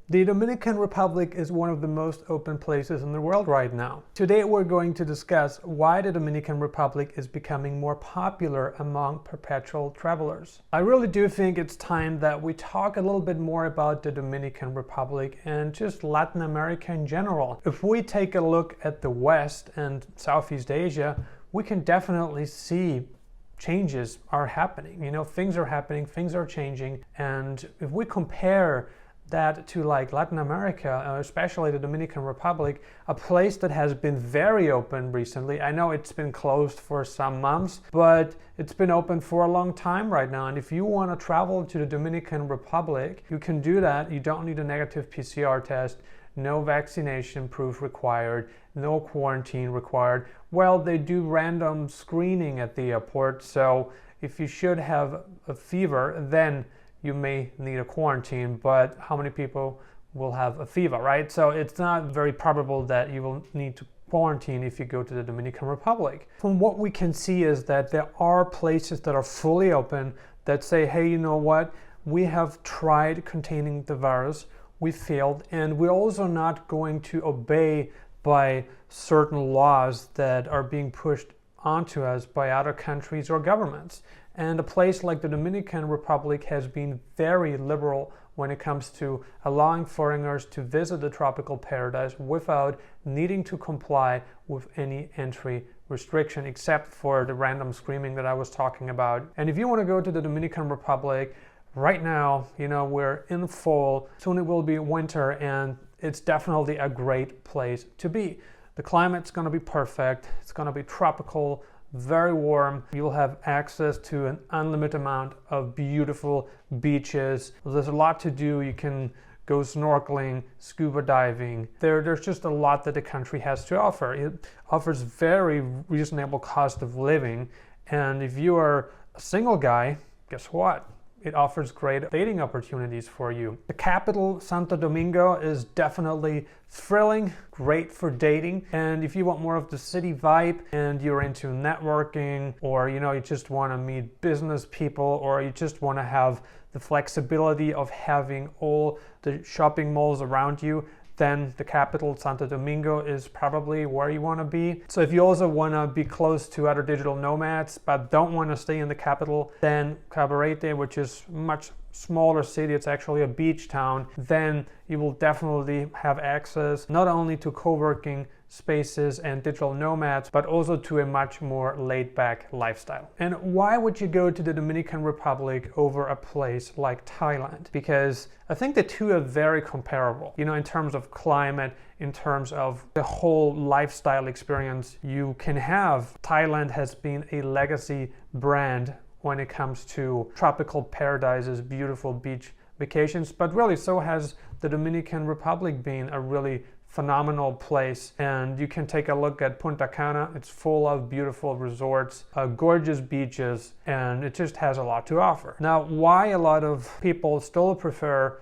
The Dominican Republic is one of the most open places in the world right now. Today we're going to discuss why the Dominican Republic is becoming more popular among perpetual travelers. I really do think it's time that we talk a little bit more about the Dominican Republic and just Latin America in general. If we take a look at the West and Southeast Asia, we can definitely see changes are happening. Things are happening, things are changing, and if we compare that to like Latin America, especially the Dominican Republic, a place that has been very open recently. I know it's been closed for some months, but it's been open for a long time right now. And if you want to travel to the Dominican Republic, you can do that. You don't need a negative PCR test, no vaccination proof required, no quarantine required. Well, they do random screening at the airport, so if you should have a fever, then you may need a quarantine, but how many people will have a fever, right? So it's not very probable that you will need to quarantine if you go to the Dominican Republic. From what we can see is that there are places that are fully open that say, hey, you know what? We have tried containing the virus, we failed, and we're also not going to obey by certain laws that are being pushed onto us by other countries or governments. And a place like the Dominican Republic has been very liberal when it comes to allowing foreigners to visit the tropical paradise without needing to comply with any entry restriction, except for the random screening that I was talking about. And if you want to go to the Dominican Republic, right now, we're in fall, soon it will be winter, and it's definitely a great place to be. The climate's going to be perfect. It's going to be tropical, very warm. You'll have access to an unlimited amount of beautiful beaches. There's a lot to do. You can go snorkeling, scuba diving. There's just a lot that the country has to offer. It offers very reasonable cost of living. And if you are a single guy, guess what? It offers great dating opportunities for you. The capital, Santo Domingo, is definitely thrilling, great for dating. And if you want more of the city vibe and you're into networking, or you just want to meet business people, or you just want to have the flexibility of having all the shopping malls around you, then the capital, Santo Domingo, is probably where you want to be. So if you also want to be close to other digital nomads but don't want to stay in the capital, then Cabarete, which is a much smaller city, it's actually a beach town, then you will definitely have access not only to co-working spaces and digital nomads, but also to a much more laid-back lifestyle. And why would you go to the Dominican Republic over a place like Thailand? Because I think the two are very comparable, in terms of climate, in terms of the whole lifestyle experience you can have. Thailand has been a legacy brand when it comes to tropical paradises, beautiful beach vacations, but really so has the Dominican Republic been a really phenomenal place. And you can take a look at Punta Cana. It's full of beautiful resorts, gorgeous beaches, and it just has a lot to offer. Now, why a lot of people still preferred,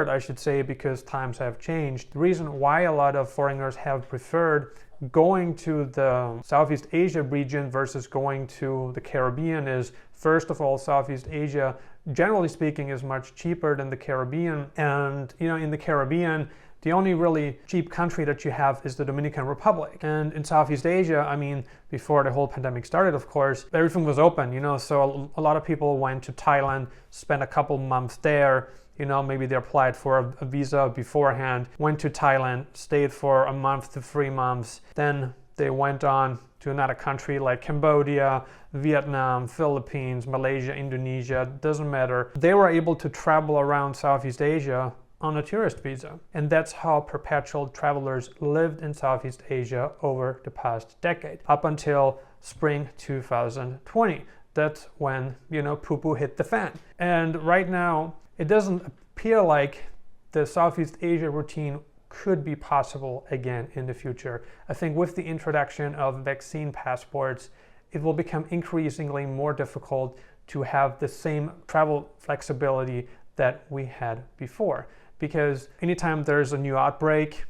I should say, because times have changed. The reason why a lot of foreigners have preferred going to the Southeast Asia region versus going to the Caribbean is, first of all, Southeast Asia, generally speaking, is much cheaper than the Caribbean. And, in the Caribbean, the only really cheap country that you have is the Dominican Republic. And in Southeast Asia, before the whole pandemic started, of course, everything was open, so a lot of people went to Thailand, spent a couple months there. Maybe they applied for a visa beforehand, went to Thailand, stayed for a month to 3 months. Then they went on to another country like Cambodia, Vietnam, Philippines, Malaysia, Indonesia, doesn't matter. They were able to travel around Southeast Asia on a tourist visa. And that's how perpetual travelers lived in Southeast Asia over the past decade, up until spring 2020. That's when, poo-poo hit the fan. And right now, it doesn't appear like the Southeast Asia routine could be possible again in the future. I think with the introduction of vaccine passports, it will become increasingly more difficult to have the same travel flexibility that we had before. Because anytime there's a new outbreak,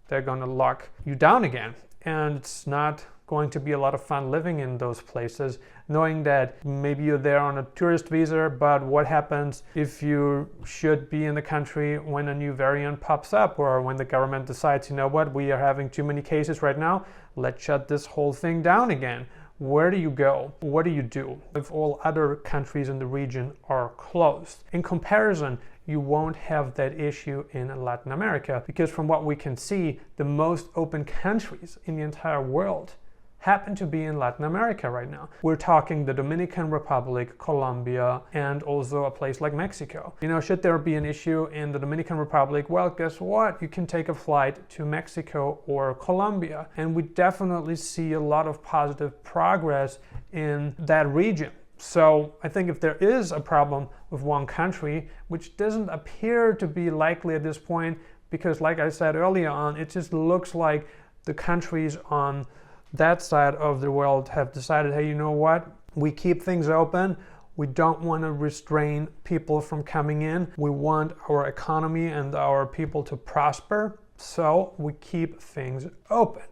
they're going to lock you down again. And it's not going to be a lot of fun living in those places, knowing that maybe you're there on a tourist visa, but what happens if you should be in the country when a new variant pops up, or when the government decides, you know what, we are having too many cases right now, let's shut this whole thing down again. Where do you go? What do you do if all other countries in the region are closed? In comparison, you won't have that issue in Latin America, because from what we can see, the most open countries in the entire world happen to be in Latin America right now. We're talking the Dominican Republic, Colombia, and also a place like Mexico. You know, should there be an issue in the Dominican Republic, well, guess what? You can take a flight to Mexico or Colombia. And we definitely see a lot of positive progress in that region. So I think if there is a problem with one country, which doesn't appear to be likely at this point, because like I said earlier on, it just looks like the countries on that side of the world have decided, hey, you know what? We keep things open. We don't want to restrain people from coming in. We want our economy and our people to prosper, so we keep things open.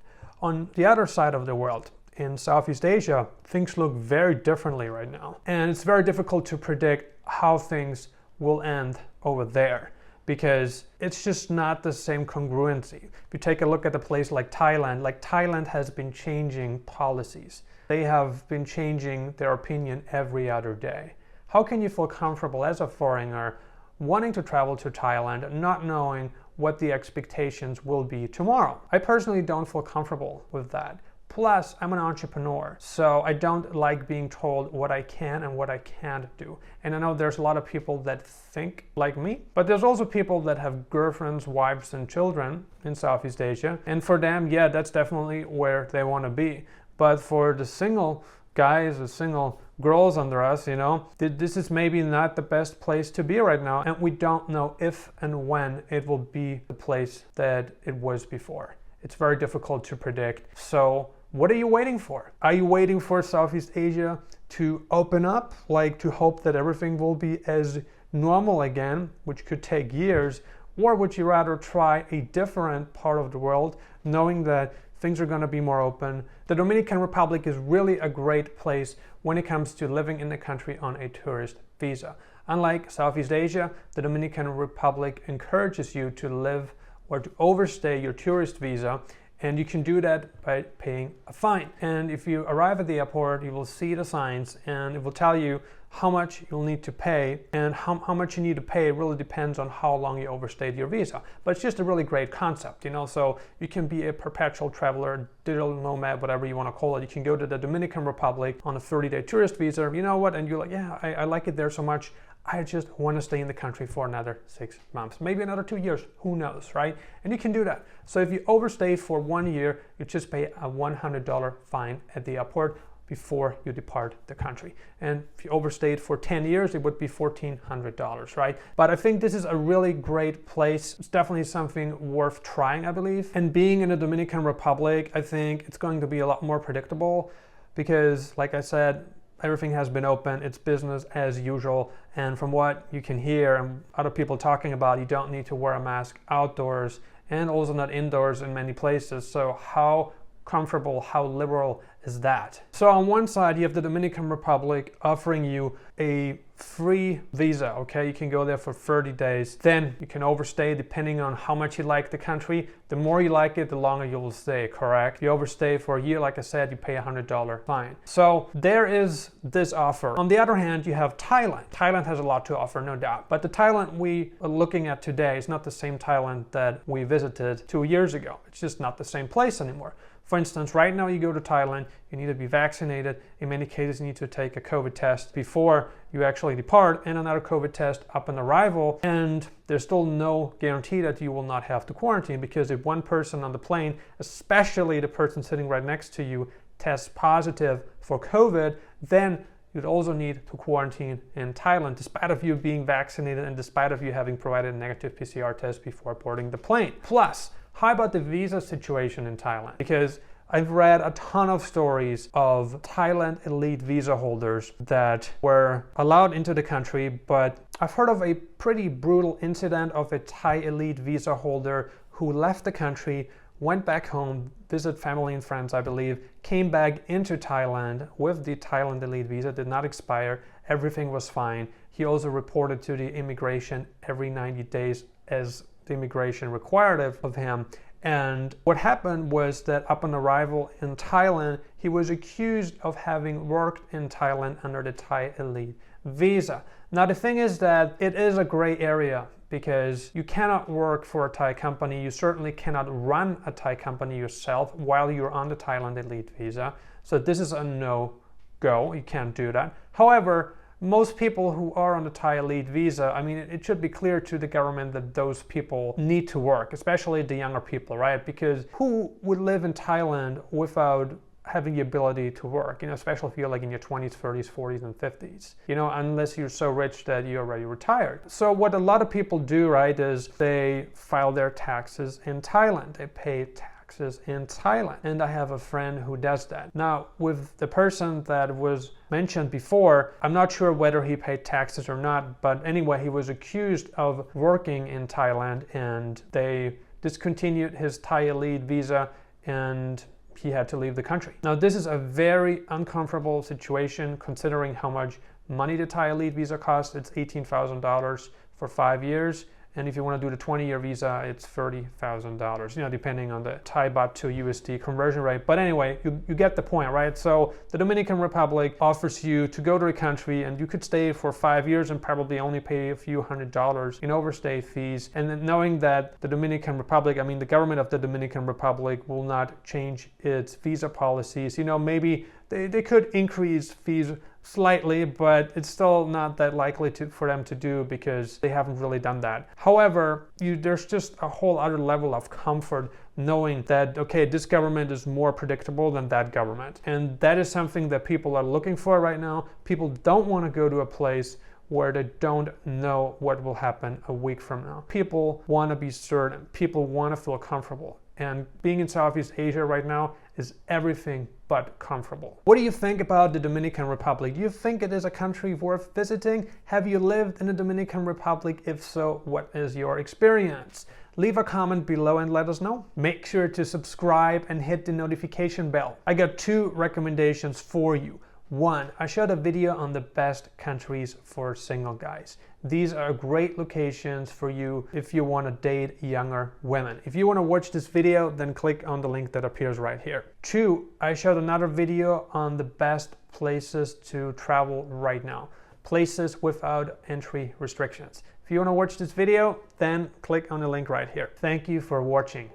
On the other side of the world, in Southeast Asia, things look very differently right now. And it's very difficult to predict how things will end over there, because it's just not the same congruency. If you take a look at a place like Thailand has been changing policies. They have been changing their opinion every other day. How can you feel comfortable as a foreigner wanting to travel to Thailand, not knowing what the expectations will be tomorrow? I personally don't feel comfortable with that. Plus, I'm an entrepreneur, so I don't like being told what I can and what I can't do. And I know there's a lot of people that think like me, but there's also people that have girlfriends, wives, and children in Southeast Asia. And for them, yeah, that's definitely where they want to be. But for the single guys, the single girls under us, you know, this is maybe not the best place to be right now. And we don't know if and when it will be the place that it was before. It's very difficult to predict. So what are you waiting for? Are you waiting for Southeast Asia to open up, like to hope that everything will be as normal again, which could take years? Or would you rather try a different part of the world, knowing that things are going to be more open? The Dominican Republic is really a great place when it comes to living in the country on a tourist visa. Unlike Southeast Asia, the Dominican Republic encourages you to live or to overstay your tourist visa, and you can do that by paying a fine. And if you arrive at the airport, you will see the signs, and it will tell you how much you'll need to pay, and how much you need to pay really depends on how long you overstayed your visa. But it's just a really great concept, you know, so you can be a perpetual traveler, digital nomad, whatever you want to call it. You can go to the Dominican Republic on a 30-day tourist visa, you know what, and you're like, yeah, I like it there so much, I just want to stay in the country for another 6 months, maybe another 2 years, who knows, right? And you can do that. So if you overstay for 1 year, you just pay a $100 fine at the airport before you depart the country. And if you overstayed for 10 years, it would be $1,400, right? But I think this is a really great place. It's definitely something worth trying, I believe. And being in the Dominican Republic, I think it's going to be a lot more predictable because, like I said, everything has been open, it's business as usual, and from what you can hear and other people talking about, you don't need to wear a mask outdoors and also not indoors in many places. So how comfortable, how liberal is that? So on one side, you have the Dominican Republic offering you a free visa, okay? You can go there for 30 days. Then you can overstay depending on how much you like the country. The more you like it, the longer you will stay, correct? If you overstay for a year, like I said, you pay a $100 fine. So there is this offer. On the other hand, you have Thailand. Thailand has a lot to offer, no doubt. But the Thailand we are looking at today is not the same Thailand that we visited 2 years ago. It's just not the same place anymore. For instance, right now you go to Thailand, you need to be vaccinated. In many cases, you need to take a COVID test before you actually depart and another COVID test upon arrival. And there's still no guarantee that you will not have to quarantine, because if one person on the plane, especially the person sitting right next to you, tests positive for COVID, then you'd also need to quarantine in Thailand, despite of you being vaccinated and despite of you having provided a negative PCR test before boarding the plane. Plus, how about the visa situation in Thailand? Because I've read a ton of stories of Thailand elite visa holders that were allowed into the country, but I've heard of a pretty brutal incident of a Thai elite visa holder who left the country went back home, visit family and friends, I believe, came back into Thailand with the Thailand Elite visa, did not expire, everything was fine. He also reported to the immigration every 90 days as the immigration required of him. And what happened was that upon arrival in Thailand, he was accused of having worked in Thailand under the Thai Elite visa. Now the thing is that it is a gray area because you cannot work for a Thai company. You certainly cannot run a Thai company yourself while you're on the Thailand Elite visa. So this is a no-go. You can't do that. However, most people who are on the Thai Elite visa, I mean, it should be clear to the government that those people need to work, especially the younger people, right? Because who would live in Thailand without having the ability to work, especially if you're like in your 20s, 30s, 40s, and 50s, unless you're so rich that you're already retired. So what a lot of people do, right, is they file their taxes in Thailand. They pay taxes in Thailand. And I have a friend who does that. Now, with the person that was mentioned before, I'm not sure whether he paid taxes or not, but anyway, he was accused of working in Thailand and they discontinued his Thai Elite visa and he had to leave the country. Now, this is a very uncomfortable situation considering how much money the Thai Elite visa costs. It's $18,000 for 5 years. And if you want to do the 20-year visa, it's $30,000, depending on the Thai baht to USD conversion rate. But anyway, you get the point, right? So the Dominican Republic offers you to go to the country and you could stay for 5 years and probably only pay a few $100s in overstay fees. And then knowing that the Dominican Republic, the government of the Dominican Republic will not change its visa policies. Maybe they could increase fees slightly, but it's still not that likely for them to do because they haven't really done that. However, there's just a whole other level of comfort knowing that, okay, this government is more predictable than that government. And that is something that people are looking for right now. People don't want to go to a place where they don't know what will happen a week from now. People want to be certain. People want to feel comfortable. And being in Southeast Asia right now is everything but comfortable. What do you think about the Dominican Republic? Do you think it is a country worth visiting? Have you lived in the Dominican Republic? If so, what is your experience? Leave a comment below and let us know. Make sure to subscribe and hit the notification bell. I got 2 recommendations for you. 1, I showed a video on the best countries for single guys. These are great locations for you if you want to date younger women. If you want to watch this video, then click on the link that appears right here. 2, I showed another video on the best places to travel right now. Places without entry restrictions. If you want to watch this video, then click on the link right here. Thank you for watching.